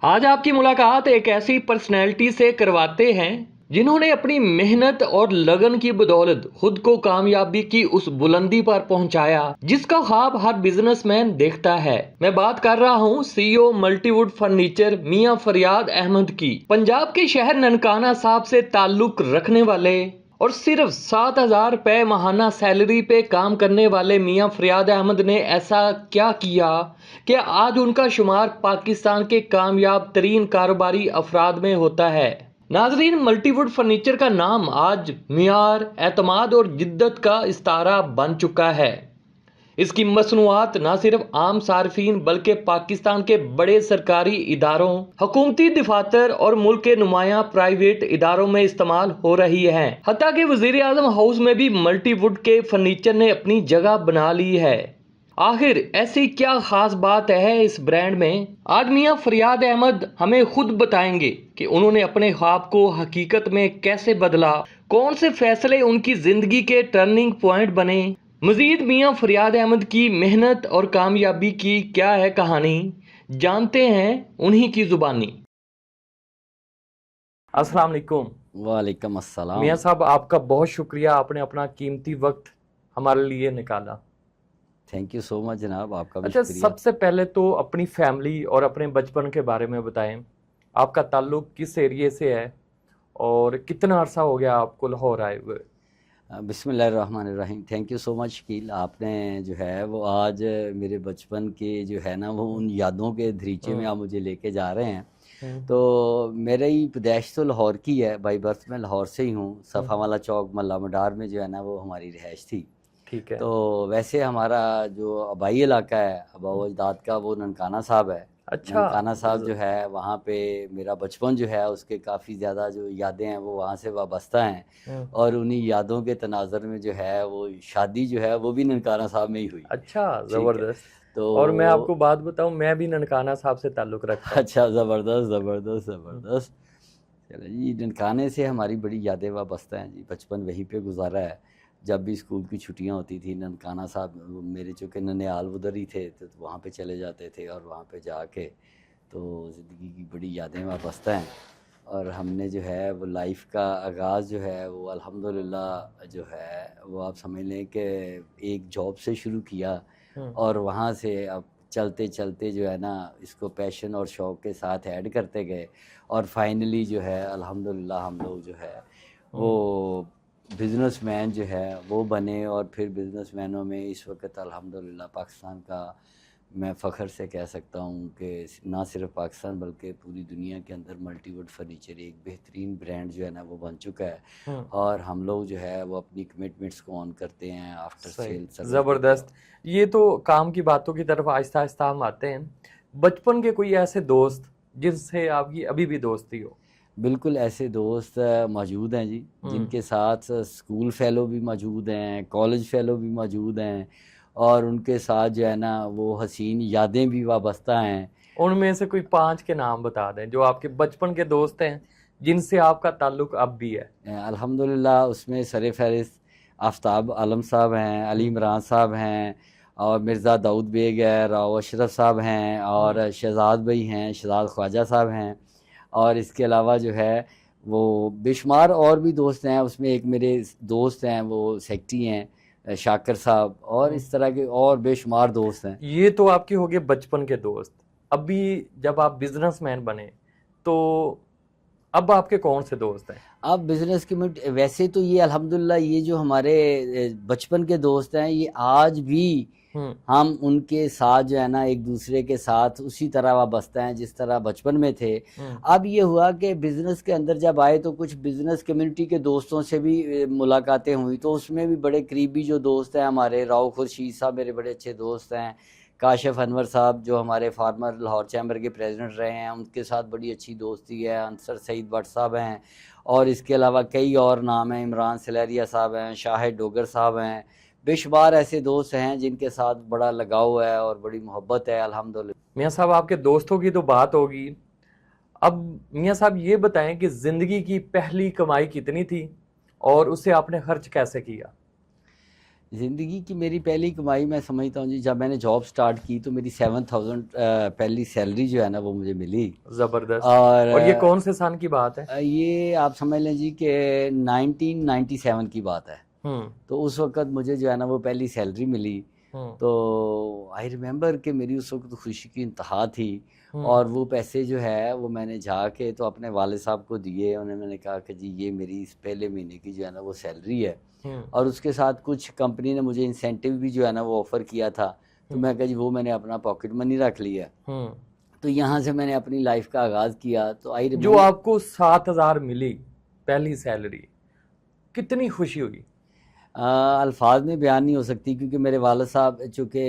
आज आपकी मुलाकात एक ऐसी पर्सनैलिटी से करवाते हैं जिन्होंने अपनी मेहनत और लगन की बदौलत खुद को कामयाबी की उस बुलंदी पर पहुंचाया जिसका ख्वाब हर बिजनेसमैन देखता है। मैं बात कर रहा हूं सीईओ मल्टीवुड फर्नीचर मियां फरियाद अहमद की। पंजाब के शहर ननकाना साहब से ताल्लुक रखने वाले और सिर्फ 7,000 रुपए माहाना सैलरी पे काम करने वाले मियां फरियाद अहमद ने ऐसा क्या किया कि आज उनका शुमार पाकिस्तान के कामयाब तरीन कारोबारी अफराद में होता है। नाजरीन, मल्टीवुड फर्नीचर का नाम आज मियार, एतमाद और जिद्दत का इस्तारा बन चुका है। इसकी मसनूआत न सिर्फ आम सार्फिन बल्कि पाकिस्तान के बड़े सरकारी इदारों, हुकूमती दफातर और मुल्क के नुमाया प्राइवेट इदारों में इस्तेमाल हो रही है। हत्ता कि वजीर आजम हाउस में भी मल्टीवुड के फर्नीचर ने अपनी जगह बना ली है। आखिर ऐसी क्या खास बात है इस ब्रांड में? आज मियां फरियाद अहमद हमें खुद बताएंगे कि उन्होंने अपने ख्वाब को हकीकत में कैसे बदला, कौन से फैसले उनकी जिंदगी के टर्निंग पॉइंट बने। मजीद मियां फरियाद अहमद की मेहनत और कामयाबी की क्या है कहानी, जानते हैं उन्हीं की जुबानी। अस्सलाम वालेकुम। वालेकुम अस्सलाम। मियां साहब, आपका बहुत शुक्रिया, आपने अपना कीमती वक्त हमारे लिए निकाला। थैंक यू सो मच जनाब, आपका भी अच्छा, शुक्रिया। सबसे पहले तो अपनी फैमिली और अपने बचपन के बारे में बताएं। आपका ताल्लुक किस एरिए से है और कितना अरसा हो गया आपको लाहौर आए हुए? बिस्मिल्लाहिर्रहमानिर्रहीम। Thank you so much Shakeel, आपने जो है वो आज मेरे बचपन के जो है ना वो उन यादों के दरीचे में आप मुझे लेके जा रहे हैं। तो मेरी पैदाइश तो लाहौर की है, बाई बर्थ मैं लाहौर से ही हूँ। सफ़ा वाला चौक मल्ला मडार में जो है ना वो हमारी रिहाइश थी। ठीक है। तो वैसे हमारा जो आबाई इलाका है, आबा अजदाद का, वो ननकाना साहब है। अच्छा। ननकाना साहब जो है वहाँ पे मेरा बचपन जो है उसके काफ़ी ज़्यादा जो यादें हैं वो वहाँ से वाबस्ता हैं। और उन्हीं यादों के तनाज़र में जो है वो शादी जो है वो भी ननकाना साहब में ही हुई। अच्छा, ठीक है। ज़बरदस्त। तो और मैं आपको बात बताऊं, मैं भी ननकाना साहब से ताल्लुक़ रखता हूं। अच्छा, ज़बरदस्त ज़बरदस्त ज़बरदस्त। चलो जी, ननकाने से हमारी बड़ी यादें वाबस्ता हैं जी, बचपन वहीं पे गुजारा है। जब भी स्कूल की छुट्टियां होती थी ननकाना साहब, मेरे चूँकि ननिहाल उधर ही थे तो वहाँ पे चले जाते थे और वहाँ पे जाके तो ज़िंदगी की बड़ी यादें वाबस्ता हैं। और हमने जो है वो लाइफ का आगाज़ जो है वो अल्हम्दुलिल्लाह जो है वो आप समझ लें कि एक जॉब से शुरू किया और वहाँ से अब चलते चलते जो है ना इसको पैशन और शौक़ के साथ ऐड करते गए और फाइनली जो है अल्हम्दुलिल्लाह हम लोग जो है वो बिज़नेसमैन जो है वो बने। और फिर बिज़नेसमैनों में इस वक्त अल्हम्दुलिल्लाह पाकिस्तान का मैं फ़ख्र से कह सकता हूँ कि ना सिर्फ पाकिस्तान बल्कि पूरी दुनिया के अंदर मल्टीवुड फर्नीचर एक बेहतरीन ब्रांड जो है ना वो बन चुका है। और हम लोग जो है वो अपनी कमिटमेंट्स को ऑन करते हैं, आफ्टर सेल सर्विस। ज़बरदस्त। ये तो काम की बातों की तरफ आहिस्ता आहिस्ता हम आते हैं। बचपन के कोई ऐसे दोस्त जिनसे आपकी अभी भी दोस्ती हो? बिल्कुल ऐसे दोस्त मौजूद हैं जी, जिनके साथ स्कूल फ़ेलो भी मौजूद हैं, कॉलेज फ़ेलो भी मौजूद हैं और उनके साथ जो है ना वो हसीन यादें भी वाबस्ता हैं। उनमें से कोई 5 के नाम बता दें जो आपके बचपन के दोस्त हैं जिनसे आपका ताल्लुक अब भी है। अल्हम्दुलिल्लाह उसमें सर-ए-फ़हरिस्त आफ्ताब आलम साहब हैं, अली इमरान साहब हैं और मिर्ज़ा दाऊद बेग है, राव अशरफ साहब हैं और शहज़ाद भाई हैं, शहज़ाद ख्वाजा साहब हैं। और इसके अलावा जो है वो बेशुमार और भी दोस्त हैं। उसमें एक मेरे दोस्त हैं वो सेक्रेटरी हैं शाकिर साहब, और इस तरह के और बेशुमार दोस्त हैं। ये तो आपके हो गए बचपन के दोस्त। अभी जब आप बिजनेसमैन बने तो अब आपके कौन से दोस्त हैं? अब बिज़नेस की वैसे तो ये अल्हम्दुलिल्लाह ये जो हमारे बचपन के दोस्त हैं ये आज भी हम उनके साथ जो है ना एक दूसरे के साथ उसी तरह वाबस्ता हैं जिस तरह बचपन में थे। अब ये हुआ कि बिज़नेस के अंदर जब आए तो कुछ बिज़नेस कम्युनिटी के दोस्तों से भी मुलाकातें हुई, तो उसमें भी बड़े करीबी जो दोस्त हैं हमारे, राव खुर्शीद साहब मेरे बड़े अच्छे दोस्त हैं, काशिफ अनवर साहब जो हमारे फार्मर लाहौर चैम्बर के प्रेसिडेंट रहे हैं उनके साथ बड़ी अच्छी दोस्ती है, अंसर सईद भट्ट साहब हैं और इसके अलावा कई और नाम हैं, इमरान सलेरिया साहब हैं, शाहिद डोगर साहब हैं। बेशुमार ऐसे दोस्त हैं जिनके साथ बड़ा लगाव है और बड़ी मोहब्बत है अल्हम्दुलिल्लाह। मियाँ साहब, आपके दोस्तों की तो बात होगी। अब मियाँ साहब ये बताएं कि ज़िंदगी की पहली कमाई कितनी थी और उसे आपने खर्च कैसे किया? ज़िंदगी की मेरी पहली कमाई मैं समझता हूँ जी, जब मैंने जॉब स्टार्ट की तो मेरी 7,000 पहली सैलरी जो है ना वो मुझे मिली। जबरदस्त। और और ये कौन से साल की बात है? ये आप समझ लें जी कि 1997 की बात है। हम्म। तो उस वक़्त मुझे जो है ना वो पहली सैलरी मिली। हम्म। तो आई रिमेंबर कि मेरी उस वक़्त खुशी की इंतहा थी। हम्म। और वो पैसे जो है वो मैंने जाके तो अपने वालिद साहब को दिए। उन्हें मैंने कहा कि जी ये मेरी इस पहले महीने की जो है ना वो सैलरी है। हम्म। और उसके साथ कुछ कंपनी ने मुझे इंसेंटिव भी जो है ना वो ऑफ़र किया था। तो मैं कहा जी वो मैंने अपना पॉकेट मनी रख लिया। हम्म। तो यहाँ से मैंने अपनी लाइफ का आगाज़ किया। तो आई जो रिमेंबर आपको 7,000 मिली पहली सैलरी, कितनी खुशी हुई? अल्फाज में बयान नहीं हो सकती, क्योंकि मेरे वालिद साहब चूँकि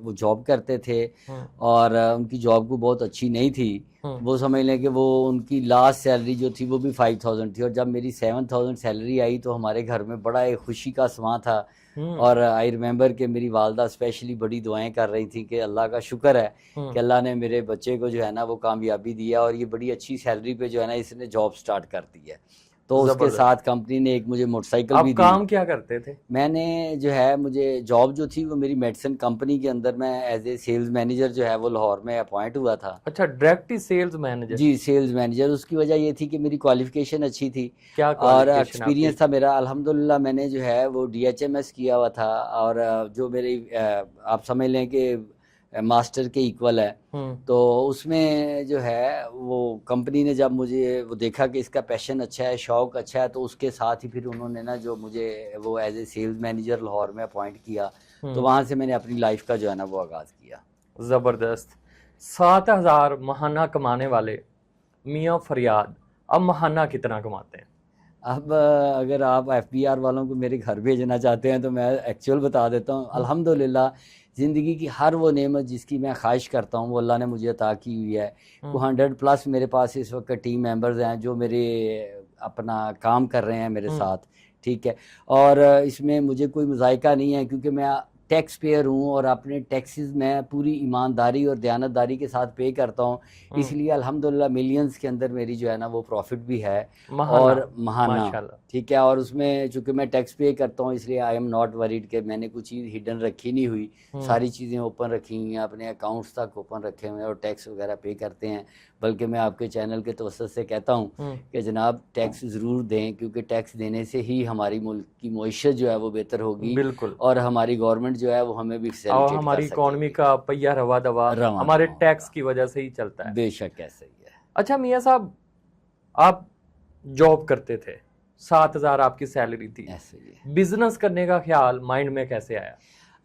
वो जॉब करते थे हम्म। और उनकी जॉब को बहुत अच्छी नहीं थी। हम्म। वो समझ लें कि वो उनकी लास्ट सैलरी जो थी वो भी 5,000 थी। और जब मेरी 7,000 सैलरी आई तो हमारे घर में बड़ा एक खुशी का समा था। हम्म। और आई रिमेंबर कि मेरी वालदा स्पेशली बड़ी दुआएं कर रही थी कि अल्लाह का शुक्र है कि अल्लाह ने मेरे बच्चे को जो है ना वो कामयाबी दिया और ये बड़ी अच्छी सैलरी पे जो है ना इसने जॉब स्टार्ट कर दी है। तो उसके जबरदस्त। साथ कंपनी ने एक मुझे मोटरसाइकिल आप भी दी। काम क्या करते थे? मैंने जो है मुझे जॉब जो थी वो मेरी मेडिसिन कंपनी के अंदर, मैं एज ए सेल्स मैनेजर जो है वो लाहौर में अपॉइंट हुआ था। अच्छा, डायरेक्ट ही सेल्स मैनेजर। जी सेल्स मैनेजर। उसकी वजह ये थी कि मेरी क्वालिफिकेशन अच्छी थी क्या और क्वालिफिकेशन आपकी? एक्सपीरियंस था मेरा अल्हम्दुलिल्लाह। मैंने जो है वो DHMS किया हुआ था। और जो मेरी आप समझ लें कि मास्टर के इक्वल है। हम्म। तो उसमें जो है वो कंपनी ने जब मुझे वो देखा कि इसका पैशन अच्छा है, शौक़ अच्छा है, तो उसके साथ ही फिर उन्होंने ना जो मुझे वो as a sales manager Lahore में अपॉइंट किया। तो वहाँ से मैंने अपनी लाइफ का जो है ना वो आगाज़ किया। जबरदस्त। 7,000 महाना कमाने वाले मियाँ फरियाद अब महाना कितना कमाते हैं? अब अगर आप FBR वालों को मेरे घर भेजना चाहते हैं तो मैं एक्चुअल बता देता हूँ। अल्हम्दुलिल्लाह ज़िंदगी की हर वो नेमत जिसकी मैं ख्वाहिश करता हूँ वो अल्लाह ने मुझे अता की हुई है। 200+ मेरे पास इस वक्त टीम मेंबर्स हैं जो मेरे अपना काम कर रहे हैं मेरे साथ, ठीक है। और इसमें मुझे कोई मुज़ायका नहीं है, क्योंकि मैं टैक्स पेयर हूँ और अपने टैक्सेस मैं पूरी ईमानदारी और दयानतदारी के साथ पे करता हूँ। इसलिए अल्हम्दुलिल्लाह मिलियंस के अंदर मेरी जो है ना वो प्रॉफिट भी है और महाना, माशाल्लाह। ठीक है। और उसमें चूँकि मैं टैक्स पे करता हूँ इसलिए आई एम नॉट वरीड कि मैंने कुछ चीज़ हिडन रखी नहीं हुई। सारी चीज़ें ओपन रखी हुई हैं, अपने अकाउंट्स तक ओपन रखे हुए हैं और टैक्स वगैरह पे करते हैं। बल्कि मैं आपके चैनल के तवज्जुह से कहता हूँ कि जनाब टैक्स ज़रूर दें, क्योंकि टैक्स देने से ही हमारी मुल्क की मईशत जो है वो बेहतर होगी बिल्कुल। और हमारी गवर्नमेंट जो है वो हमें भी और फैसिलिटेट हमारी कर इकोनॉमी सकेगी। का पहिया रवा दवा रवां हमारे दवां टैक्स होगा। की वजह से ही चलता है। बेशक ऐसे ही है। अच्छा मियाँ साहब, आप जॉब करते थे, 7,000 आपकी सैलरी थी, ऐसे ही है। बिजनेस करने का ख्याल माइंड में कैसे आया?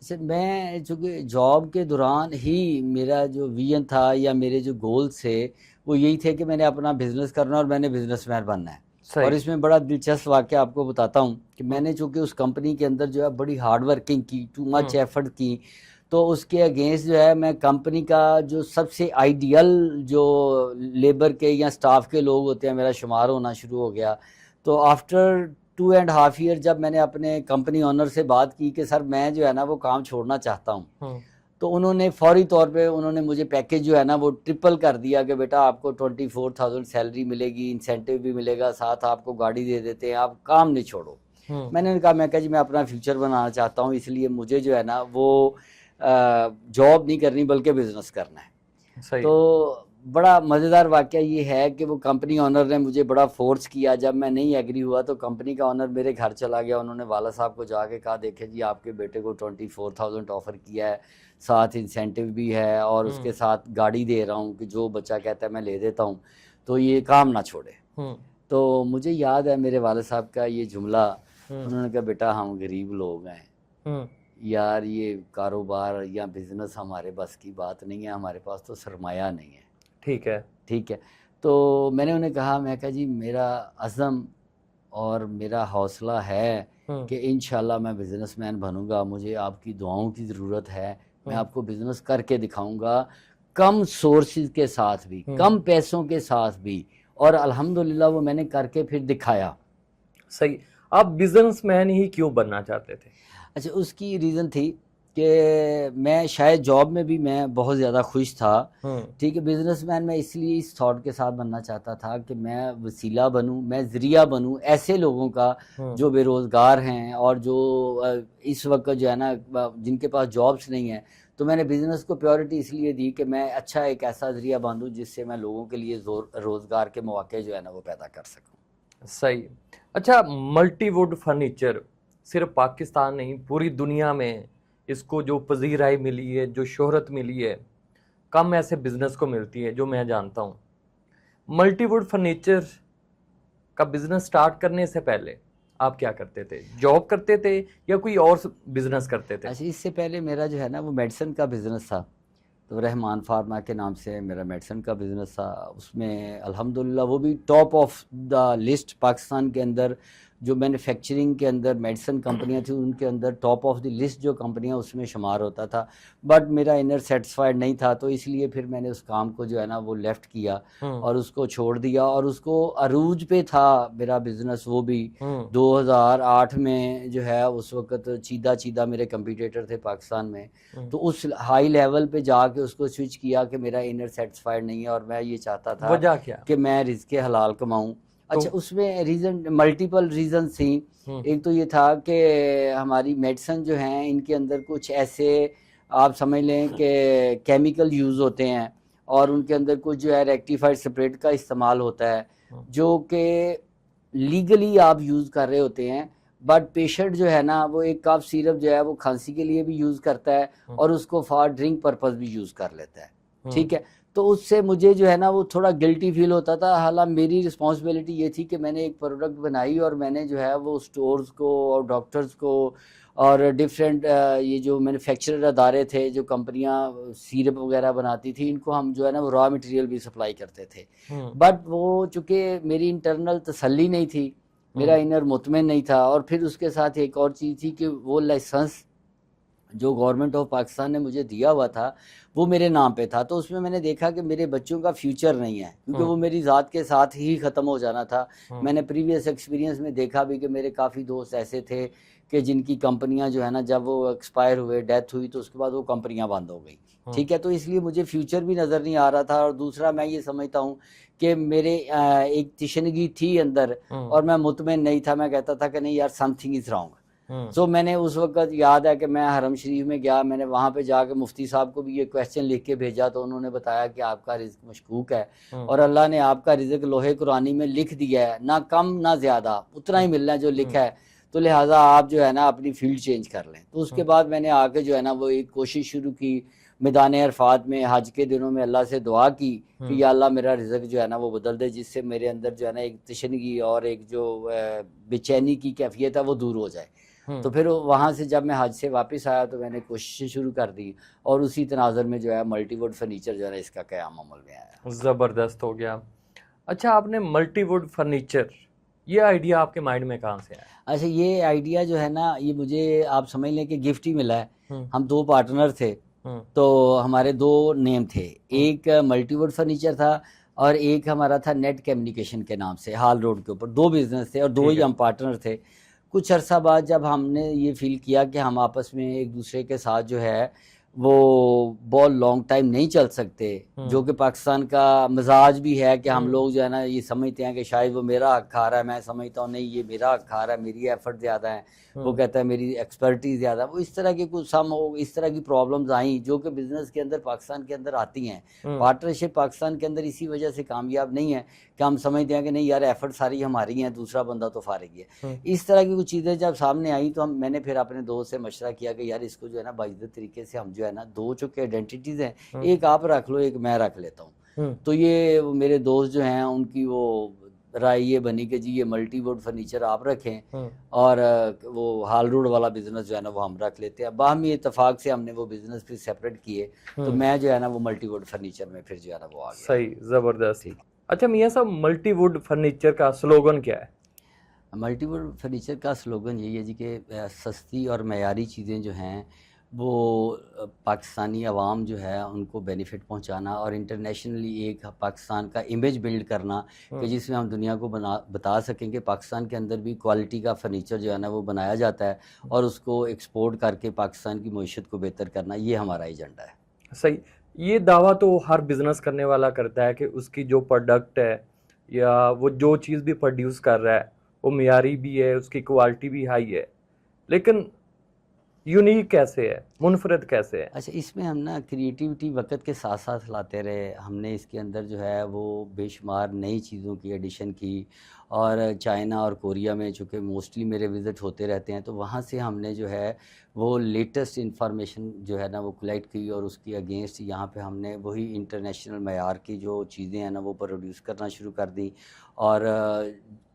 अच्छा, मैं चूँकि जॉब के दौरान ही मेरा जो विजन था या मेरे जो गोल्स थे वो यही थे कि मैंने अपना बिज़नेस करना और मैंने बिज़नेसमैन बनना है। सही। और इसमें बड़ा दिलचस्प वाक़या आपको बताता हूँ कि मैंने चूँकि उस कंपनी के अंदर जो है बड़ी हार्ड वर्किंग की, टू मच एफर्ट की, तो उसके अगेंस्ट जो है मैं कंपनी का जो सबसे आइडियल जो लेबर के या स्टाफ के लोग होते हैं मेरा शुमार होना शुरू हो गया। तो आफ्टर 2.5 ईयर जब मैंने अपने कंपनी ओनर से बात की कि सर मैं जो है ना वो काम छोड़ना चाहता हूँ, तो उन्होंने फ़ौरी तौर पे उन्होंने मुझे पैकेज जो है ना वो ट्रिपल कर दिया कि बेटा आपको 24,000 सैलरी मिलेगी, इंसेंटिव भी मिलेगा, साथ आपको गाड़ी दे देते हैं, आप काम नहीं छोड़ो। मैंने कहा मैं कहा जी मैं अपना फ्यूचर बनाना चाहता हूँ, इसलिए मुझे जो है ना वो जॉब नहीं करनी बल्कि बिज़नेस करना है। सही। तो बड़ा मज़ेदार वाक़या ये है कि वो कंपनी ओनर ने मुझे बड़ा फ़ोर्स किया। जब मैं नहीं एग्री हुआ तो कंपनी का ओनर मेरे घर चला गया। उन्होंने वाला साहब को जाके कहा देखे जी आपके बेटे को 24,000 ऑफ़र किया है, साथ इंसेंटिव भी है और उसके साथ गाड़ी दे रहा हूँ कि जो बच्चा कहता है मैं ले देता हूँ, तो ये काम ना छोड़े। तो मुझे याद है मेरे वाले साहब का ये जुमला, उन्होंने कहा बेटा हम गरीब लोग हैं यार, ये कारोबार या बिज़नेस हमारे बस की बात नहीं है, हमारे पास तो सरमाया नहीं है। ठीक है। ठीक है। तो मैंने उन्हें कहा, मैं कहा जी मेरा अज़म और मेरा हौसला है कि इंशाल्लाह मैं बिज़नेसमैन बनूंगा, मुझे आपकी दुआओं की ज़रूरत है, मैं आपको बिज़नेस करके दिखाऊंगा, कम सोर्सेज के साथ भी, कम पैसों के साथ भी, और अल्हम्दुलिल्लाह वो मैंने करके फिर दिखाया। सही। आप बिजनेसमैन ही क्यों बनना चाहते थे? अच्छा, उसकी रीज़न थी कि मैं शायद जॉब में भी मैं बहुत ज़्यादा खुश था। ठीक है, बिजनेसमैन मैं इसलिए इस थॉट के साथ बनना चाहता था कि मैं वसीला बनूं, मैं ज़रिया बनूं ऐसे लोगों का जो बेरोज़गार हैं और जो इस वक्त जो है ना जिनके पास जॉब्स नहीं है। तो मैंने बिज़नेस को प्रायोरिटी इसलिए दी कि मैं अच्छा एक ऐसा ज़रिया बांधूं जिससे मैं लोगों के लिए रोज़गार के मौके जो है ना वो पैदा कर सकूं। सही। अच्छा, मल्टीवुड फर्नीचर सिर्फ पाकिस्तान नहीं पूरी दुनिया में इसको जो पजीराई मिली है, जो शोहरत मिली है, कम ऐसे बिजनेस को मिलती है जो मैं जानता हूँ। मल्टीवुड फर्नीचर का बिजनेस स्टार्ट करने से पहले आप क्या करते थे? जॉब करते थे या कोई और बिजनेस करते थे? अच्छा, इससे पहले मेरा जो है ना वो मेडिसिन का बिज़नेस था। तो रहमान फार्मा के नाम से मेरा मेडिसिन का बिज़नेस था। उसमें अल्हम्दुलिल्लाह वो भी top of the list Pakistan के अंदर जो मैन्युफैक्चरिंग के अंदर मेडिसिन कंपनियां थी उनके अंदर टॉप ऑफ द लिस्ट जो कंपनियां उसमें शुमार होता था। बट मेरा इनर सेटिस्फाइड नहीं था, तो इसलिए फिर मैंने उस काम को जो है ना वो लेफ़्ट किया और उसको छोड़ दिया। और उसको अरूज पे था मेरा बिज़नेस वो भी। 2008 में जो है उस वक्त चीदा चीदा मेरे कंपटीटर थे पाकिस्तान में। तो उस हाई लेवल पे जाके उसको स्विच किया कि मेरा इनर सेटिस्फाइड नहीं है और मैं ये चाहता था वजह क्या? कि मैं रिज़्क़ हलाल कमाऊं। अच्छा, उसमें रीज़न मल्टीपल रीज़न थी। एक तो ये था कि हमारी मेडिसिन जो हैं इनके अंदर कुछ ऐसे आप समझ लें कि केमिकल यूज़ होते हैं और उनके अंदर कुछ जो है रेक्टिफाइड स्प्रेड का इस्तेमाल होता है जो कि लीगली आप यूज़ कर रहे होते हैं। बट पेशेंट जो है ना वो एक कप सिरप जो है वो खांसी के लिए भी यूज़ करता है और उसको फॉर ड्रिंक पर्पस भी यूज़ कर लेता है। ठीक है, तो उससे मुझे जो है ना वो थोड़ा गिल्टी फील होता था। हालांकि मेरी रिस्पॉन्सिबिलिटी ये थी कि मैंने एक प्रोडक्ट बनाई और मैंने जो है वो स्टोर्स को और डॉक्टर्स को और डिफरेंट ये जो मैन्युफैक्चरर अदारे थे जो कंपनियां सिरप वगैरह बनाती थी इनको हम जो है ना वो रॉ मटेरियल भी सप्लाई करते थे। बट वो चूँकि मेरी इंटरनल तसल्ली नहीं थी, मेरा इनर मुतमिन नहीं था। और फिर उसके साथ एक और चीज़ थी कि वो लाइसेंस जो गवर्नमेंट ऑफ पाकिस्तान ने मुझे दिया हुआ था वो मेरे नाम पे था। तो उसमें मैंने देखा कि मेरे बच्चों का फ्यूचर नहीं है क्योंकि वो मेरी ज़ात के साथ ही ख़त्म हो जाना था। मैंने प्रीवियस एक्सपीरियंस में देखा भी कि मेरे काफ़ी दोस्त ऐसे थे कि जिनकी कंपनियां जो है ना जब वो एक्सपायर हुए, डेथ हुई, तो उसके बाद वो कंपनियां बंद हो गई। ठीक है, तो इसलिए मुझे फ्यूचर भी नज़र नहीं आ रहा था। और दूसरा मैं ये समझता हूँ कि मेरे एक तिशनगी थी अंदर और मैं मुतमिन नहीं था। मैं कहता था कि नहीं यार, समथिंग इज़ रॉन्ग। तो मैंने उस वक्त याद है कि मैं हरम शरीफ में गया, मैंने वहाँ पे जाके मुफ्ती साहब को भी ये क्वेश्चन लिख के भेजा। तो उन्होंने बताया कि आपका रिज़्क मशकूक है और अल्लाह ने आपका रिज़्क लोहे कुरानी में लिख दिया है, ना कम ना ज़्यादा, उतना ही मिलना है जो लिखा है। तो लिहाजा आप जो है ना अपनी फील्ड चेंज कर लें। तो उसके बाद मैंने आके जो है ना वो एक कोशिश शुरू की मैदान अरफात में। हज के दिनों में अल्लाह से दुआ की कि या अल्लाह मेरा रिज़्क जो है ना वो बदल दे, जिससे मेरे अंदर जो है ना एक तशनगी और एक जो बेचैनी की कैफियत है वो दूर हो जाए। तो फिर वहाँ से जब मैं हज से वापस आया तो मैंने कोशिशें शुरू कर दी और उसी तनाज़ुर में जो है मल्टीवुड फर्नीचर जो है ना इसका क़याम अमल में आया। ज़बरदस्त हो गया। अच्छा, आपने मल्टीवुड फर्नीचर, ये आइडिया आपके माइंड में कहाँ से आया? अच्छा, ये आइडिया जो है ना ये मुझे आप समझ लें कि गिफ्ट ही मिला है। हम दो पार्टनर थे, तो हमारे दो नेम थे। एक मल्टीवुड फर्नीचर था और एक हमारा था नेट कम्युनिकेशन के नाम से, हाल रोड के ऊपर। दो बिजनेस थे और दो ही हम पार्टनर थे। कुछ अरसा बाद जब हमने ये फील किया कि हम आपस में एक दूसरे के साथ जो है वो बहुत लॉन्ग टाइम नहीं चल सकते, जो कि पाकिस्तान का मिजाज भी है कि हम लोग जो है ना ये समझते हैं कि शायद वो मेरा हक खा रहा है, मैं समझता हूँ नहीं ये मेरा हक खा रहा है, मेरी एफर्ट ज़्यादा है, वो कहता है मेरी एक्सपर्टीज ज़्यादा। वो इस तरह की कुछ इस तरह की प्रॉब्लम्स आई जो कि बिज़नेस के अंदर पाकिस्तान के अंदर आती हैं। पार्टनरशिप पाकिस्तान के अंदर इसी वजह से कामयाब नहीं है कि हम समझते हैं कि नहीं यार एफर्ट सारी हमारी हैं, दूसरा बंदा तो फारिग है। इस तरह की कुछ चीज़ें जब सामने आई तो मैंने फिर अपने दोस्त से मशवरा किया कि यार इसको जो है ना बाइज्जत तरीके से हम जो है ना दो चुके आइडेंटिटीज़ हैं, एक आप रख लो एक मैं रख लेता हूँ। तो ये मेरे दोस्त जो हैं उनकी वो राय ये बनी कि जी ये मल्टीवुड फर्नीचर आप रखें और वो हाल रोड वाला बिजनेस जो है ना वो हम रख लेते हैं। बाहमी इत्तेफाक से हमने वो बिजनेस फिर सेपरेट किए। तो मैं जो है ना वो मल्टीवुड फर्नीचर में फिर जो है ना वो आ गया। सही, ज़बरदस्त। अच्छा मियाँ साहब, मल्टीवुड फर्नीचर का स्लोगन क्या है? मल्टीवुड फर्नीचर का स्लोगन यही है जी कि सस्ती और मयारी चीज़ें जो हैं वो पाकिस्तानी अवाम जो है उनको बेनिफिट पहुंचाना और इंटरनेशनली एक पाकिस्तान का इमेज बिल्ड करना कि जिसमें हम दुनिया को बता सकें कि पाकिस्तान के अंदर भी क्वालिटी का फर्नीचर जो है ना वो बनाया जाता है और उसको एक्सपोर्ट करके पाकिस्तान की मईशत को बेहतर करना, ये हमारा एजेंडा है। सही। ये दावा तो हर बिजनेस करने वाला करता है कि उसकी जो प्रोडक्ट है या वो जो चीज़ भी प्रोड्यूस कर रहा है वो मियारी भी है, उसकी क्वालिटी भी हाई है, लेकिन यूनिक कैसे है, मुनफरद कैसे है? अच्छा, इसमें हम ना क्रिएटिविटी वक्त के साथ साथ लाते रहे। हमने इसके अंदर जो है वो बेशुमार नई चीज़ों की एडिशन की और चाइना और कोरिया में चूँकि मोस्टली मेरे विज़िट होते रहते हैं तो वहाँ से हमने जो है वो लेटेस्ट इंफॉर्मेशन जो है ना वो कलेक्ट की और उसकी अगेंस्ट यहाँ पे हमने वही इंटरनेशनल मयार की जो चीज़ें हैं ना वो प्रोड्यूस करना शुरू कर दी। और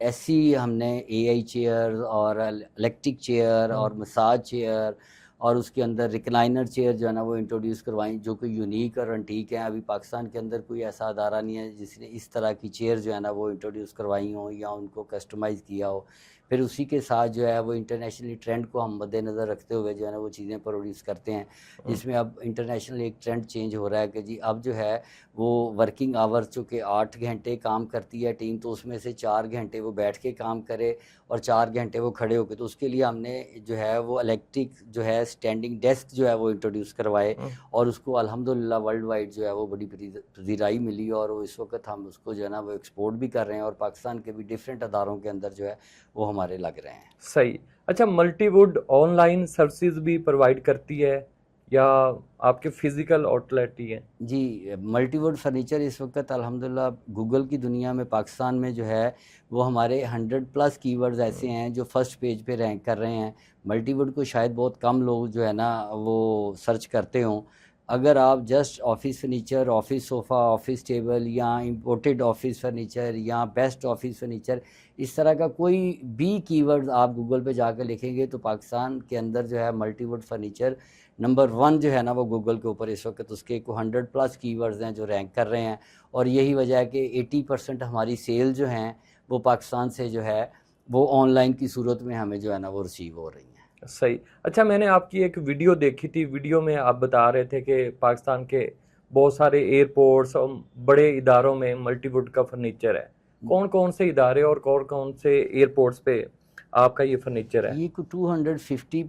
ऐसी हमने एआई चेयर और इलेक्ट्रिक चेयर और मसाज चेयर और उसके अंदर रिक्लाइनर चेयर जो है ना वो इंट्रोड्यूस करवाई, जो कि यूनिक और एंटीक हैं। अभी पाकिस्तान के अंदर कोई ऐसा अदारा नहीं है जिसने इस तरह की चेयर जो है ना वो इंट्रोड्यूस करवाई हो या उनको कस्टमाइज़ किया हो। फिर उसी के साथ जो है वो इंटरनेशनली ट्रेंड को हम मद्देनज़र रखते हुए जो है ना वो चीज़ें प्रोड्यूस करते हैं, जिसमें अब इंटरनेशनल एक ट्रेंड चेंज हो रहा है कि जी अब जो है वो वर्किंग आवर्स चूँकि 8 घंटे काम करती है टीम, तो उसमें से 4 घंटे वो बैठ के काम करे और 4 घंटे वो खड़े होके। तो उसके लिए हमने जो है वो इलेक्ट्रिक जो है स्टैंडिंग डेस्क जो है वो इंट्रोड्यूस करवाए और उसको अल्हम्दुलिल्लाह वर्ल्ड वाइड जो है वो बड़ी पजीराई मिली और वो इस वक्त हम उसको जो है ना वो एक्सपोर्ट भी कर रहे हैं और पाकिस्तान के भी डिफरेंट अदारों के अंदर जो है वो हमारे लग रहे हैं। सही। अच्छा, मल्टीवुड ऑनलाइन सर्विसेज भी प्रोवाइड करती है या आपके फिजिकल आउटलेट ही है? जी, मल्टीवुड फर्नीचर इस वक्त अल्हम्दुलिल्लाह गूगल की दुनिया में पाकिस्तान में जो है वो हमारे 100+ कीवर्ड्स ऐसे हैं जो फर्स्ट पेज पे रैंक कर रहे हैं। मल्टीवुड को शायद बहुत कम लोग जो है ना वो सर्च करते हों। अगर आप just office furniture, office sofa, office table या इम्पोर्टेड ऑफिस फर्नीचर या बेस्ट ऑफिस फर्नीचर, इस तरह का कोई भी कीवर्ड्स आप गूगल पे जाकर लिखेंगे तो पाकिस्तान के अंदर जो है मल्टीवुड फर्नीचर नंबर 1 जो है ना वो गूगल के ऊपर इस वक्त उसके 100+ कीवर्ड्स हैं जो रैंक कर रहे हैं। और यही वजह है कि 80% हमारी सेल जो हैं वो पाकिस्तान से जो है वो ऑनलाइन की सूरत में हमें जो है ना वो रिसीव हो रही हैं। सही। अच्छा, मैंने आपकी एक वीडियो देखी थी, वीडियो में आप बता रहे थे कि पाकिस्तान के बहुत सारे एयरपोर्ट्स और बड़े इदारों में मल्टीवुड का फर्नीचर है। कौन कौन से इदारे और कौन कौन से एयरपोर्ट्स पे आपका ये फर्नीचर है? ये 250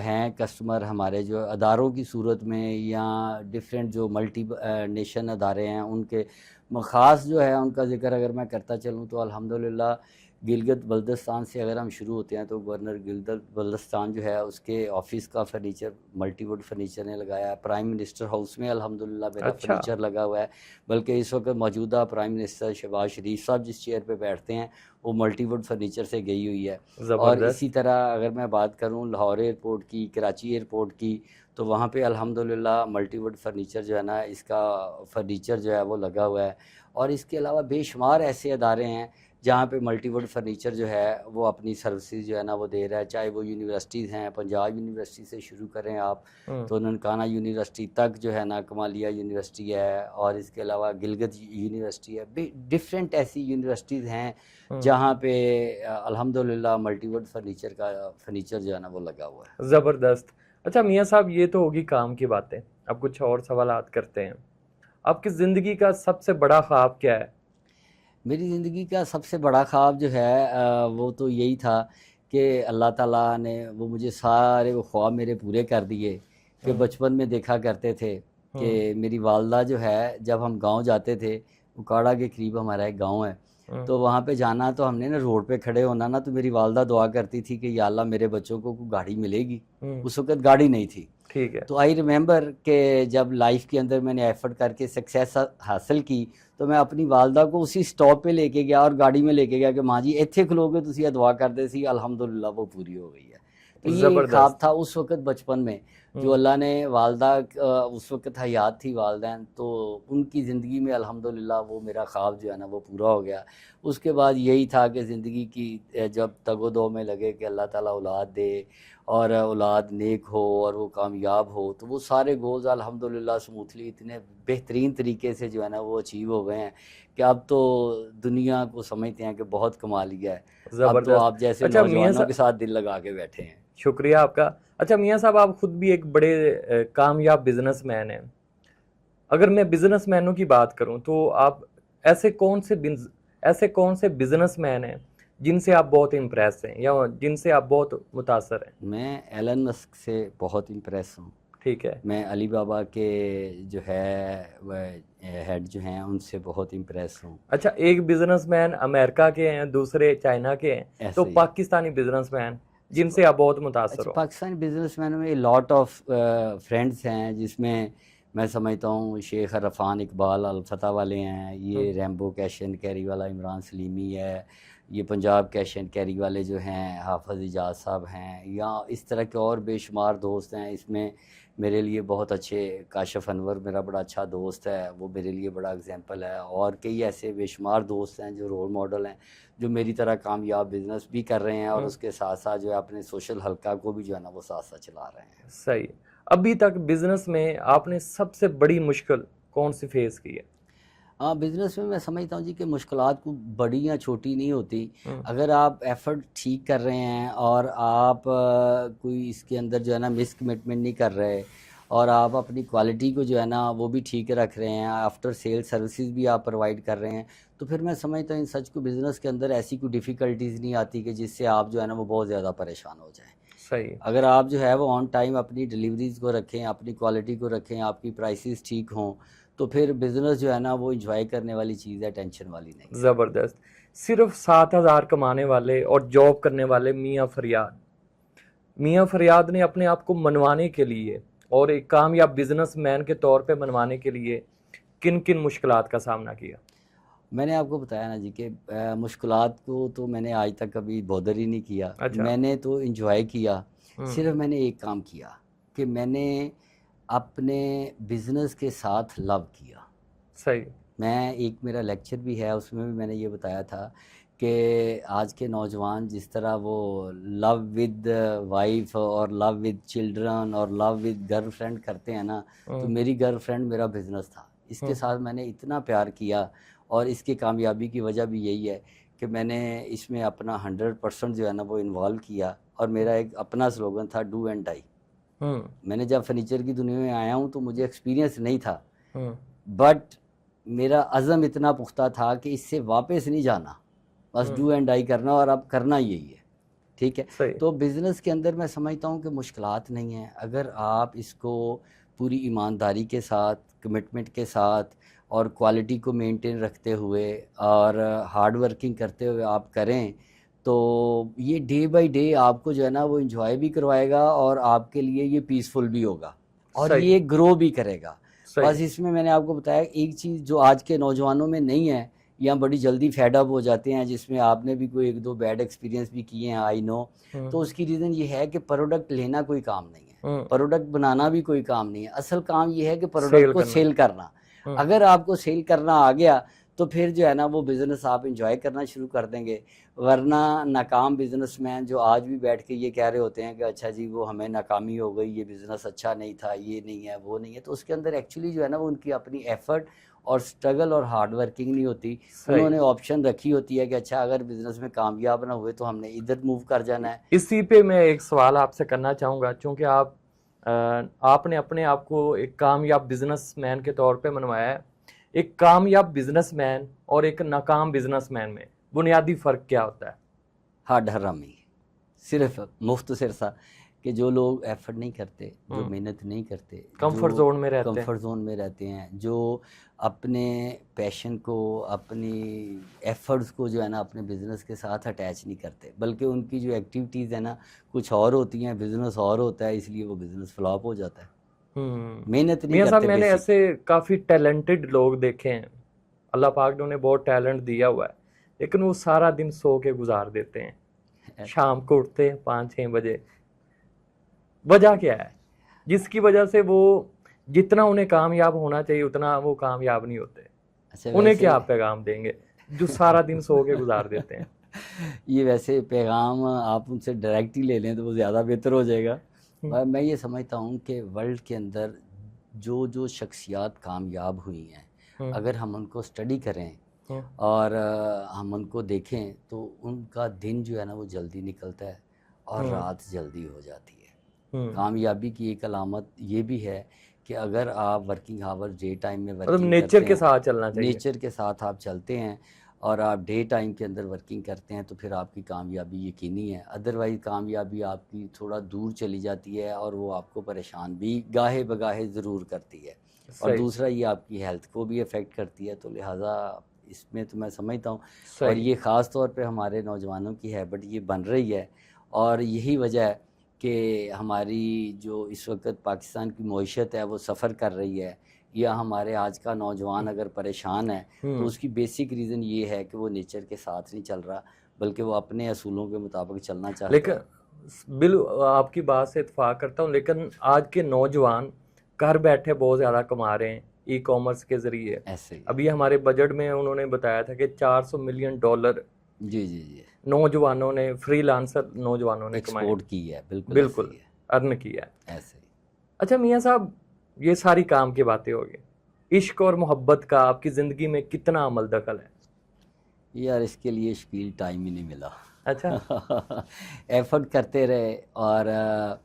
हैं कस्टमर हमारे जो अदारों की सूरत में या डिफरेंट जो मल्टी नेशन अदारे हैं उनके ख़ास जो है उनका ज़िक्र अगर मैं करता चलूँ तो अल्हम्दुलिल्लाह गिलगित बल्तिस्तान से अगर हम शुरू होते हैं तो गवर्नर गिलगित बल्तिस्तान जो है उसके ऑफिस का फर्नीचर मल्टीवुड फर्नीचर ने लगाया है। प्राइम मिनिस्टर हाउस में अल्हम्दुलिल्लाह मेरा अच्छा। फर्नीचर लगा हुआ है, बल्कि इस वक्त मौजूदा प्राइम मिनिस्टर शहबाज शरीफ साहब जिस चेयर पे बैठते हैं वो मल्टीवुड फर्नीचर से गई हुई है। और ज़बरदस्त। इसी तरह अगर मैं बात करूं लाहौर एयरपोर्ट की, कराची एयरपोर्ट की, तो वहाँ पे अल्हम्दुलिल्लाह मल्टीवुड फर्नीचर जो है ना इसका फर्नीचर जो है वो लगा हुआ है। और इसके अलावा बेशुमार ऐसे अदारे हैं जहाँ पे मल्टीवुड फर्नीचर जो है वो अपनी सर्विसेज जो है ना वो दे रहा है, चाहे वो यूनिवर्सिटीज़ हैं। पंजाब यूनिवर्सिटी से शुरू करें आप तो ननकाना यूनिवर्सिटी तक जो है ना, कमालिया यूनिवर्सिटी है और इसके अलावा गिलगित यूनिवर्सिटी है। डिफरेंट ऐसी यूनिवर्सिटीज़ हैं जहाँ पे अल्हम्दुलिल्लाह मल्टीवुड फर्नीचर जो है ना वो लगा हुआ है। ज़बरदस्त। अच्छा मियाँ साहब, ये तो होगी काम की बातें, अब कुछ और सवालात करते हैं। आपकी ज़िंदगी का सबसे बड़ा ख्वाब क्या है? मेरी ज़िंदगी का सबसे बड़ा ख्वाब जो है वो तो यही था कि अल्लाह ताला ने वो मुझे सारे वो ख्वाब मेरे पूरे कर दिए कि बचपन में देखा करते थे कि मेरी वालदा जो है जब हम गांव जाते थे, उकाड़ा के करीब हमारा एक गांव है, तो वहाँ पे जाना तो हमने ना रोड पे खड़े होना ना, तो मेरी वालदा दुआ करती थी कि या अल्लाह मेरे बच्चों को कोई गाड़ी मिलेगी। उस वक्त गाड़ी नहीं थी। ठीक है। तो आई रिमेंबर कि जब लाइफ के अंदर मैंने एफर्ट करके सक्सेस हासिल की तो मैं अपनी वालदा को उसी स्टॉप पे लेके गया और गाड़ी में लेके गया कि माँ जी इत्थे खलोगे तुसी ये दुआ करते सी, अल्हम्दुलिल्लाह वो पूरी हो गई है। तो ये एक ख्वाब ज़बरदस्त। था उस वक्त बचपन में जो अल्लाह ने वालदा उस वक्त हयात थी वालदैन, तो उनकी ज़िंदगी में अल्हम्दुलिल्लाह वो मेरा ख्वाब जो है ना वो पूरा हो गया। उसके बाद यही था कि ज़िंदगी की जब तगो-दो में लगे कि अल्लाह ताला औलाद दे और औलाद नेक हो और वो कामयाब हो, तो वो सारे गोल्स अल्हम्दुलिल्लाह स्मूथली इतने बेहतरीन तरीके से जो है ना वो अचीव हो गए हैं कि अब तो दुनिया को समझते हैं कि बहुत कमा लिया है। अब तो ज़बरदस्त। आप जैसे अच्छा मियाँ नौजवानों साहब, के साथ दिल लगा के बैठे हैं। शुक्रिया आपका। अच्छा मियाँ साहब, आप खुद भी एक बड़े कामयाब बिजनेसमैन हैं। अगर मैं बिजनेसमैनों की बात करूं तो आप ऐसे कौन से बिजनेसमैन हैं जिनसे आप बहुत इम्प्रेस हैं या जिनसे आप बहुत मुतासर हैं? मैं एलन मस्क से बहुत इम्प्रेस हूँ। ठीक है। मैं अली बाबा के जो है वह हेड जो हैं उनसे बहुत इम्प्रेस हूँ। अच्छा, एक बिजनेसमैन अमेरिका के हैं, दूसरे चाइना के हैं, तो ऐसे ही पाकिस्तानी बिजनेसमैन जिनसे आप बहुत मुतासर अच्छा, हो? पाकिस्तानी बिजनेसमैनों में लॉट ऑफ फ्रेंड्स हैं, जिसमें मैं समझता हूँ शेख रफ़ान इकबाल अलफता वाले हैं, ये रैम्बो कैश एंड कैरी वाला इमरान सलीमी है, ये पंजाब कैश एंड कैरी वाले जो हैं हाफिज़ इजाज़ साहब हैं, या इस तरह के और बेशुमार दोस्त हैं। इसमें मेरे लिए बहुत अच्छे काशिफ़ अनवर मेरा बड़ा अच्छा दोस्त है, वो मेरे लिए बड़ा एग्जांपल है, और कई ऐसे बेशुमार दोस्त हैं जो रोल मॉडल हैं, जो मेरी तरह कामयाब बिजनेस भी कर रहे हैं और उसके साथ साथ जो है अपने सोशल हल्का को भी जो है ना वो साथ साथ चला रहे हैं। सही है। अभी तक बिजनेस में आपने सबसे बड़ी मुश्किल कौन सी फेस की है? हाँ, बिज़नेस में मैं समझता हूँ जी कि मुश्किलात को बड़ी या छोटी नहीं होती। हम्म। अगर आप एफ़र्ट ठीक कर रहे हैं और आप कोई इसके अंदर जो है ना मिस कमिटमेंट नहीं कर रहे, और आप अपनी क्वालिटी को जो है ना वो भी ठीक रख रहे हैं, आफ्टर सेल सर्विसेज भी आप प्रोवाइड कर रहे हैं, तो फिर मैं समझता हूँ इन सच को बिज़नेस के अंदर ऐसी कोई डिफ़िकल्टीज़ नहीं आती कि जिससे आप जो है ना वो बहुत ज़्यादा परेशान हो जाएँ। सही है। अगर आप जो है वो ऑन टाइम अपनी डिलीवरीज़ को रखें, अपनी क्वालिटी को रखें, आपकी प्राइसेस ठीक हों, तो फिर बिज़नेस जो है ना वो एंजॉय करने वाली चीज़ है, टेंशन वाली नहीं है। जबरदस्त। सिर्फ 7,000 कमाने वाले और जॉब करने वाले मियाँ फरियाद ने अपने आप को मनवाने के लिए और एक कामयाब बिजनेसमैन के तौर पे मनवाने के लिए किन किन मुश्किलात का सामना किया? मैंने आपको बताया ना जी कि मुश्किलात को तो मैंने आज तक कभी बॉदर ही नहीं किया। अच्छा। मैंने तो एंजॉय किया। हम्म। सिर्फ मैंने एक काम किया कि मैंने अपने बिज़नेस के साथ लव किया। सही। मैं एक मेरा लेक्चर भी है, उसमें भी मैंने ये बताया था कि आज के नौजवान जिस तरह वो लव विद वाइफ और लव विद चिल्ड्रन और लव विद गर्लफ्रेंड करते हैं ना, तो मेरी गर्लफ्रेंड मेरा बिज़नेस था। इसके साथ मैंने इतना प्यार किया, और इसकी कामयाबी की वजह भी यही है कि मैंने इसमें अपना 100% जो है ना वो इन्वॉल्व किया, और मेरा एक अपना स्लोगन था, डू एंड डाई। मैंने जब फर्नीचर की दुनिया में आया हूँ तो मुझे एक्सपीरियंस नहीं था, बट मेरा अज़म इतना पुख्ता था कि इससे वापस नहीं जाना, बस डू एंड डाई करना, और अब करना यही है। ठीक है। सही। तो बिज़नेस के अंदर मैं समझता हूँ कि मुश्किलात नहीं हैं, अगर आप इसको पूरी ईमानदारी के साथ, कमिटमेंट के साथ और क्वालिटी को मेंटेन रखते हुए और हार्ड वर्किंग करते हुए आप करें, तो ये डे बाय डे आपको जो है ना वो एंजॉय भी करवाएगा, और आपके लिए ये पीसफुल भी होगा, और सही। ये ग्रो भी करेगा। सही। बस इसमें मैंने आपको बताया एक चीज़ जो आज के नौजवानों में नहीं है, या बड़ी जल्दी फेड अप हो जाते हैं, जिसमें आपने भी कोई एक दो बैड एक्सपीरियंस भी किए हैं, आई नो। तो उसकी रीज़न ये है कि प्रोडक्ट लेना कोई काम नहीं है, प्रोडक्ट बनाना भी कोई काम नहीं है, असल काम ये है कि प्रोडक्ट को सेल करना। अगर आपको सेल करना आ गया तो फिर जो है ना वो बिज़नेस आप इंजॉय करना शुरू कर देंगे। वरना नाकाम बिजनेसमैन जो आज भी बैठ के ये कह रहे होते हैं कि अच्छा जी वो हमें नाकामी हो गई, ये बिज़नेस अच्छा नहीं था, ये नहीं है, वो नहीं है, तो उसके अंदर एक्चुअली जो है ना वो उनकी अपनी एफर्ट और स्ट्रगल और हार्ड वर्किंग नहीं होती। उन्होंने ऑप्शन रखी होती है कि अच्छा अगर बिज़नेस में कामयाब ना हुए तो हमने इधर मूव कर जाना है। इसी पे मैं एक सवाल आपसे करना चाहूँगा, क्योंकि आपने अपने आप को एक कामयाब बिजनेसमैन के तौर पे मनवाया है। एक कामयाब बिजनेसमैन और एक नाकाम बिजनेसमैन में बुनियादी फ़र्क क्या होता है? हार्ड हरामी, सिर्फ मुख्तसर सा कि जो लोग एफर्ट नहीं करते, जो मेहनत नहीं करते, कंफर्ट जोन में रहते हैं, कंफर्ट जोन में रहते हैं, जो अपने पैशन को, अपनी एफर्ट्स को जो है ना अपने बिज़नेस के साथ अटैच नहीं करते, बल्कि उनकी जो एक्टिविटीज़ है ना कुछ और होती हैं, बिज़नेस और होता है, इसलिए वो बिज़नेस फ्लॉप हो जाता है। मेहनत नहीं मियाँ साहब, करते। मैंने ऐसे काफ़ी टैलेंटेड लोग देखे हैं, अल्लाह पाक ने उन्हें बहुत टैलेंट दिया हुआ है, लेकिन वो सारा दिन सो के गुजार देते हैं, शाम को उठते हैं 5-6 बजे। वजह क्या है जिसकी वजह से वो जितना उन्हें कामयाब होना चाहिए उतना वो कामयाब नहीं होते? अच्छा, उन्हें क्या आप पैगाम देंगे जो सारा दिन सो के गुजार देते हैं? ये वैसे पैगाम आप उनसे डायरेक्ट ही ले लें तो वो ज़्यादा बेहतर हो जाएगा। मैं ये समझता हूँ कि वर्ल्ड के अंदर जो जो शख्सियात कामयाब हुई हैं, अगर हम उनको स्टडी करें और हम उनको देखें तो उनका दिन जो है ना वो जल्दी निकलता है और रात जल्दी हो जाती है। कामयाबी की एक अलामत ये भी है कि अगर आप वर्किंग आवर डे टाइम में मतलब वर्किंग नेचर करते के हैं, साथ चलना चाहिए। नेचर के साथ आप चलते हैं और आप डे टाइम के अंदर वर्किंग करते हैं तो फिर आपकी कामयाबी यकीनी है। अदरवाइज़ कामयाबी आपकी थोड़ा दूर चली जाती है और वो आपको परेशान भी गाहे बगाहे ज़रूर करती है। और सही दूसरा ये आपकी हेल्थ को भी अफेक्ट करती है, तो लिहाजा इसमें तो मैं समझता हूँ। और सही। ये ख़ास तौर पे हमारे नौजवानों की हैबिट ये बन रही है और यही वजह है कि हमारी जो इस वक्त पाकिस्तान की मईशत है वो सफ़र कर रही है, या हमारे आज का नौजवान अगर परेशान है तो उसकी बेसिक रीज़न ये है कि वो नेचर के साथ नहीं चल रहा, बल्कि वो अपने असूलों के मुताबिक चलना चाहता लेकिन है। बिल आपकी बात से इत्फाक करता हूँ, लेकिन आज के नौजवान घर बैठे बहुत ज़्यादा कमा रहे हैं ई कॉमर्स के ज़रिए। ऐसे ही अभी हमारे बजट में उन्होंने बताया था कि $400 मिलियन जी जी जी नौजवानों ने, फ्रीलांसर नौजवानों ने कमाए। एक्सपोर्ट की है, बिल्कुल ऐसे बिल्कुल ही है, अर्न किया है। ऐसे ही। अच्छा मियाँ साहब, ये सारी काम की बातें हो गई, इश्क और मोहब्बत का आपकी ज़िंदगी में कितना अमल दखल है? यार इसके लिए शकील टाइम ही नहीं मिला। अच्छा। एफर्ट करते रहे और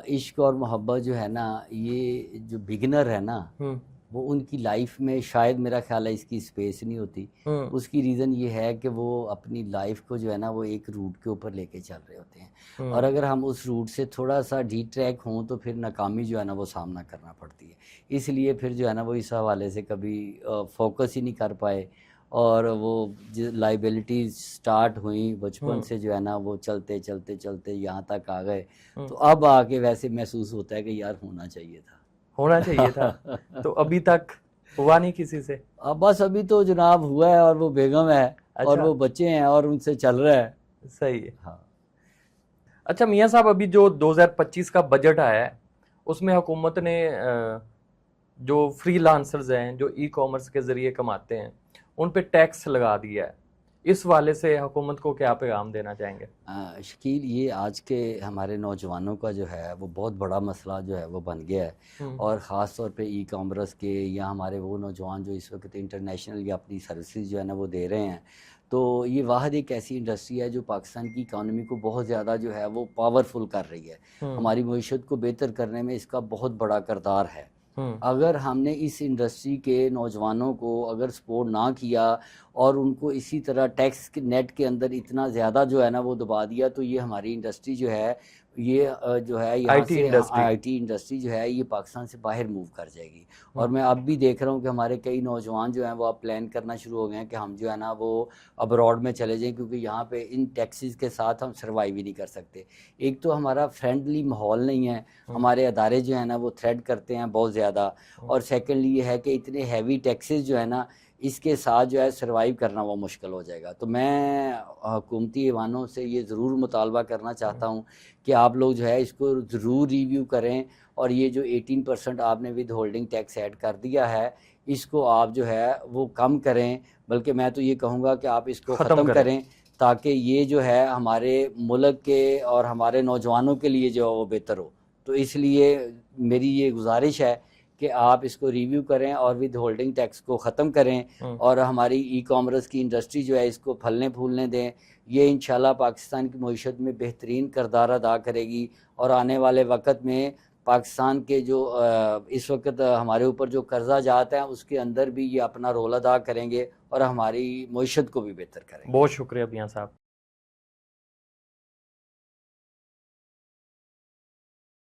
इश्क और मोहब्बत जो है ना, ये जो बिगिनर है ना, वो उनकी लाइफ में शायद मेरा ख्याल है इसकी स्पेस नहीं होती। उसकी रीज़न ये है कि वो अपनी लाइफ को जो है ना वो एक रूट के ऊपर लेके चल रहे होते हैं, और अगर हम उस रूट से थोड़ा सा डी ट्रैक हों तो फिर नाकामी जो है ना वो सामना करना पड़ती है। इसलिए फिर जो है ना वो इस हवाले से कभी फोकस ही नहीं कर पाए, और वो जो लाइबिलिटीज स्टार्ट हुई बचपन से जो है ना वो चलते चलते चलते यहाँ तक आ गए। तो अब आके वैसे महसूस होता है कि यार होना चाहिए था, होना चाहिए था। तो अभी तक हुआ नहीं किसी से? अब बस अभी तो जनाब हुआ है और वो बेगम है और अच्छा। वो बच्चे हैं और उनसे चल रहा है। सही है। हाँ अच्छा मियाँ साहब, अभी जो 2025 का बजट आया है उसमें हुकूमत ने जो फ्रीलांसर्स हैं, जो ई कॉमर्स के ज़रिए कमाते हैं, उन पे टैक्स लगा दिया है। इस वाले से हुकूमत को क्या पैगाम देना चाहेंगे? शकील, ये आज के हमारे नौजवानों का जो है वो बहुत बड़ा मसला जो है वो बन गया है, और ख़ास तौर पे ई कॉमर्स के या हमारे वो नौजवान जो इस वक्त इंटरनेशनल या अपनी सर्विसेज जो है ना वो दे रहे हैं। तो ये वाहिद एक ऐसी इंडस्ट्री है जो पाकिस्तान की इकानमी को बहुत ज़्यादा जो है वो पावरफुल कर रही है। हमारी मईशत को बेहतर करने में इसका बहुत बड़ा किरदार है। अगर हमने इस इंडस्ट्री के नौजवानों को अगर सपोर्ट ना किया और उनको इसी तरह टैक्स के नेट के अंदर इतना ज़्यादा जो है ना वो दबा दिया, तो ये हमारी इंडस्ट्री जो है ये जो है यहाँ से आईटी इंडस्ट्री जो है ये पाकिस्तान से बाहर मूव कर जाएगी। और मैं अब भी देख रहा हूँ कि हमारे कई नौजवान जो हैं वो अब प्लान करना शुरू हो गए हैं कि हम जो है ना वो अब्रॉड में चले जाएं, क्योंकि यहाँ पे इन टैक्सेस के साथ हम सर्वाइव ही नहीं कर सकते। एक तो हमारा फ्रेंडली माहौल नहीं है, हमारे अदारे जो है ना वो थ्रेड करते हैं बहुत ज़्यादा, और सेकेंडली ये है कि इतने हैवी टैक्सेस जो है ना इसके साथ जो है सर्वाइव करना वो मुश्किल हो जाएगा। तो मैं हुकूमती ऐवानों से ये ज़रूर मुतालबा करना चाहता हूँ कि आप लोग जो है इसको ज़रूर रिव्यू करें, और ये जो 18% आपने विद होल्डिंग टैक्स ऐड कर दिया है इसको आप जो है वो कम करें, बल्कि मैं तो ये कहूँगा कि आप इसको ख़त्म करें, ताकि ये जो है हमारे मुल्क के और हमारे नौजवानों के लिए जो है वो बेहतर हो। तो इसलिए मेरी ये गुजारिश है कि आप इसको रिव्यू करें और विद होल्डिंग टैक्स को ख़त्म करें, और हमारी ई कॉमर्स की इंडस्ट्री जो है इसको फलने फूलने दें। ये इंशाल्लाह पाकिस्तान की मईशत में बेहतरीन किरदार अदा करेगी, और आने वाले वक्त में पाकिस्तान के जो इस वक्त हमारे ऊपर जो कर्जा जात हैं उसके अंदर भी ये अपना रोल अदा करेंगे और हमारी मईशत को भी बेहतर करेंगे। बहुत शुक्रिया मियां साहब।